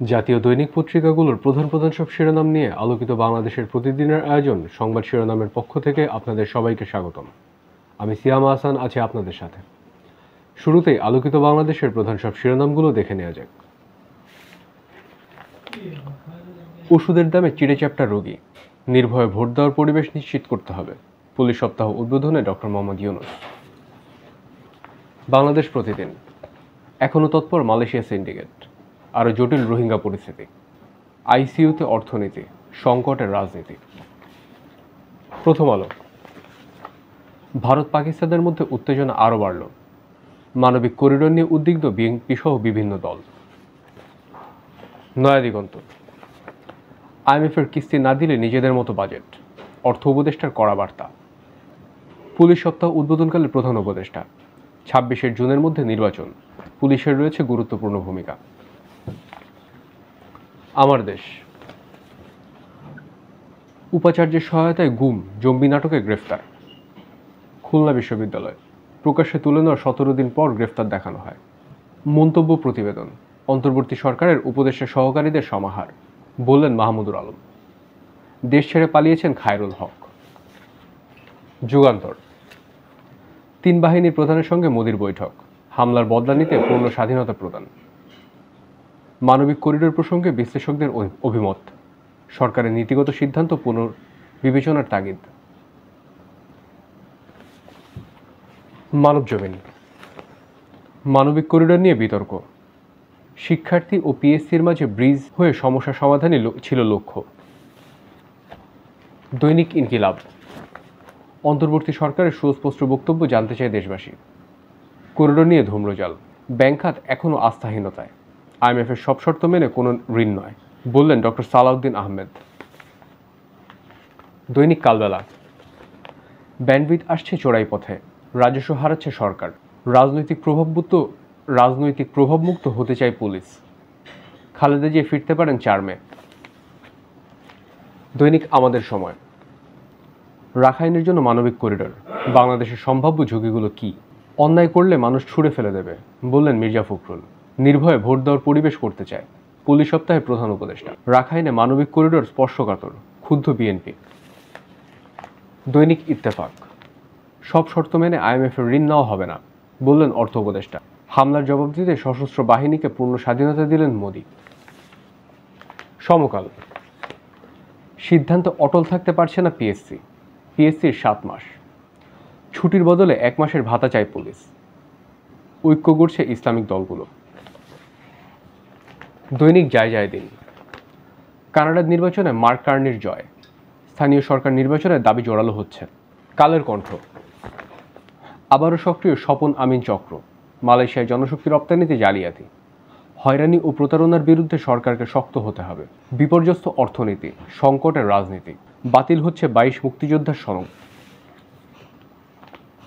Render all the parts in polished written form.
জাতীয় দৈনিক পত্রিকাগুলোর প্রধান প্রধান সব শিরোনাম নিয়ে আলোকিত বাংলাদেশের প্রতিদিনের আয়োজন সংবাদ শিরোনামের পক্ষ থেকে আপনাদের সবাইকে স্বাগতম। আমি সিয়াম আহসান আছি আপনাদের সাথে। শুরুতেই আলোকিত বাংলাদেশের প্রধান সব শিরোনামগুলো দেখে নেওয়া যাক। ওষুধের দামে চিড়েচ্যাপ্টা রোগী, নির্ভয়ে ভোট দেওয়ার পরিবেশ নিশ্চিত করতে হবে, পুলিশ সপ্তাহ উদ্বোধনে ডক্টর মোহাম্মদ ইউনূস। বাংলাদেশ প্রতিদিন, এখনও তৎপর মালয়েশিয়া সিন্ডিকেট, আরও জটিল রোহিঙ্গা পরিস্থিতি, আইসিইউতে অর্থনীতি, সংকটের রাজনীতি। প্রথম আলো, ভারত পাকিস্তানের মধ্যে উত্তেজনা আরও বাড়ল, মানবিক করিডোর নিয়ে উদ্বিগ্ন বিএনপি সহ বিভিন্ন দল। নয়া দিগন্ত, আইএমএফের কিস্তি না দিলে নিজেদের মতো বাজেট, অর্থ উপদেষ্টার কড়া বার্তা। পুলিশ সপ্তাহ উদ্বোধনকালে প্রধান উপদেষ্টা, 26শে জুনের মধ্যে নির্বাচন, পুলিশের রয়েছে গুরুত্বপূর্ণ ভূমিকা। আমার দেশ, উপাচার্যের সহায়তায় গুম, জঙ্গি নাটকে গ্রেফতার। খুলনা বিশ্ববিদ্যালয়, প্রকাশ্যে তুলে নেওয়ার 17 দিন পর গ্রেফতার দেখানো হয়। মন্তব্য প্রতিবেদন, অন্তর্বর্তী সরকারের উপদেষ্টা সহকারীদের সমাহার, বললেন মাহমুদুর আলম। দেশ ছেড়ে পালিয়েছেন খায়রুল হক। যুগান্তর, 3 বাহিনীর প্রধানের সঙ্গে মোদির বৈঠক, হামলার বদলা নিতে পূর্ণ স্বাধীনতা প্রদান। মানবিক করিডোর প্রসঙ্গে বিশ্লেষকদের অভিমত, সরকারের নীতিগত সিদ্ধান্ত পুনর্বিবেচনার তাগিদ। মানবজমিন, মানবিক করিডোর নিয়ে বিতর্ক, শিক্ষার্থী ও পিএসসির মাঝে ব্রিজ হয়ে সমস্যা সমাধানই ছিল লক্ষ্য। দৈনিক ইনকিলাব, অন্তর্বর্তী সরকারের সুস্পষ্ট বক্তব্য জানতে চায় দেশবাসী। করিডোর নিয়ে ধূম্রজাল, ব্যাংক খাত এখনও আস্থাহীনতায়, আইএমএফের সব শর্ত মেনে কোনো ঋণ নয়, বললেন ডক্টর সালাউদ্দিন আহমেদ। দৈনিক কালবেলা, ব্যান্ডউইথ আসছে চোরাই পথে, রাজস্ব হারাচ্ছে সরকার, রাজনৈতিক প্রভাবমুক্ত হতে চায় পুলিশ, খালেদা জিয়া ফিরতে পারেন 4 মে। দৈনিক আমাদের সময়, রাখাইনের জন্য মানবিক করিডোর, বাংলাদেশের সম্ভাব্য ঝুঁকিগুলো কি? অন্যায় করলে মানুষ ছুঁড়ে ফেলে দেবে, বললেন মির্জা ফখরুল। নির্ভয়ে ভোট দেওয়ার পরিবেশ করতে চায়, পুলিশ সপ্তাহের প্রধান উপদেষ্টা। রাখাইনে মানবিক করিডোর স্পর্শকাতর, ক্ষুব্ধ বিএনপি। দৈনিক ইত্তেফাক, সব শর্ত মেনে আইএমএফের ঋণ নেওয়া হবে না, বললেন অর্থ উপদেষ্টা। হামলার জবাব দিতে সশস্ত্র বাহিনীকে পূর্ণ স্বাধীনতা দিলেন মোদি। সমকাল, সিদ্ধান্ত অটল থাকতে পারছে না পিএসসির 7 মাস, ছুটির বদলে 1 মাসের ভাতা চায় পুলিশ, ঐক্য গড়ছে ইসলামিক দলগুলো। দৈনিক যায় দিন, কানাডার নির্বাচনে মার্ক কার্নির জয়, স্থানীয় সরকার নির্বাচনের দাবি জোরালো হচ্ছে। কালের কণ্ঠ, আবারও সক্রিয় স্বপন আমিন চক্র, মালয়েশিয়ায় জনশক্তি রপ্তানিতে জালিয়াতি, হয়রানি ও প্রতারণার বিরুদ্ধে সরকারকে শক্ত হতে হবে। বিপর্যস্ত অর্থনীতি, সংকটের রাজনীতি, বাতিল হচ্ছে 22 মুক্তিযোদ্ধার সনদ।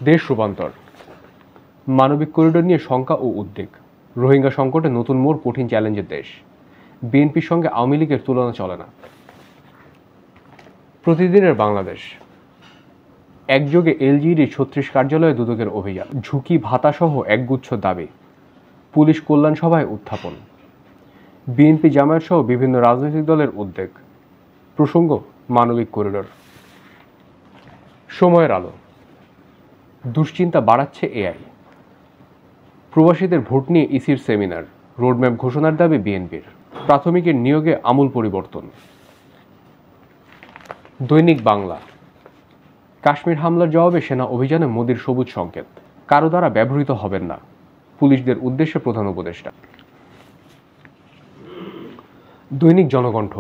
দেশ রূপান্তর, মানবিক করিডোর নিয়ে শঙ্কা ও উদ্বেগ, রোহিঙ্গা সংকটে নতুন মোড়, কঠিন চ্যালেঞ্জের দেশ, বিএনপির সঙ্গে আওয়ামী লীগের তুলনা চলে না। প্রতিদিনের বাংলাদেশ, একযোগে এলজিইডি 36 কার্যালয়ে দুদকের অভিযান, ঝুঁকি ভাতাসহ একগুচ্ছ দাবি, পুলিশ কল্যাণ সভায় উত্থাপন, বিএনপি জামায়াত সহ বিভিন্ন রাজনৈতিক দলের উদ্বেগ, প্রসঙ্গ মানবিক করিডোর। সময়ের আলো, দুশ্চিন্তা বাড়াচ্ছে এআই, প্রবাসীদের ভোট নিয়ে ইসির সেমিনার, রোডম্যাপ ঘোষণার দাবি বিএনপির, প্রাথমিকের নিয়োগে আমূল পরিবর্তন। দৈনিক বাংলা, কাশ্মীর হামলার জবাবে সেনা অভিযানে মোদির সবুজ সংকেত, কারো দ্বারা ব্যবহৃত হবেন না, পুলিশদের উদ্দেশ্যে প্রধান উপদেষ্টা। দৈনিক জনকণ্ঠ,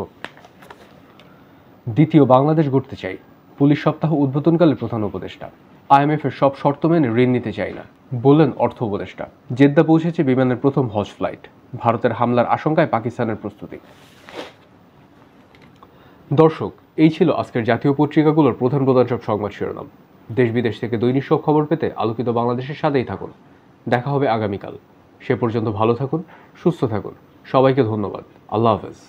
দ্বিতীয় বাংলাদেশ গড়তে চাই, পুলিশ সপ্তাহ উদ্বোধনকালে প্রধান উপদেষ্টা। আইএমএফের সব শর্ত মেনে ঋণ নিতে চাই না, বললেন অর্থ উপদেষ্টা। জেদ্দা পৌঁছেছে বিমানের প্রথম হজ ফ্লাইট, ভারতের হামলার আশঙ্কায় পাকিস্তানের প্রস্তুতি। দর্শক, এই ছিল আজকের জাতীয় পত্রিকাগুলোর প্রধান সব সংবাদ শিরোনাম। দেশ বিদেশ থেকে দৈনিক সব খবর পেতে আলোকিত বাংলাদেশের সাথেই থাকুন। দেখা হবে আগামীকাল। সে পর্যন্ত ভালো থাকুন, সুস্থ থাকুন। সবাইকে ধন্যবাদ। আল্লাহ হাফেজ।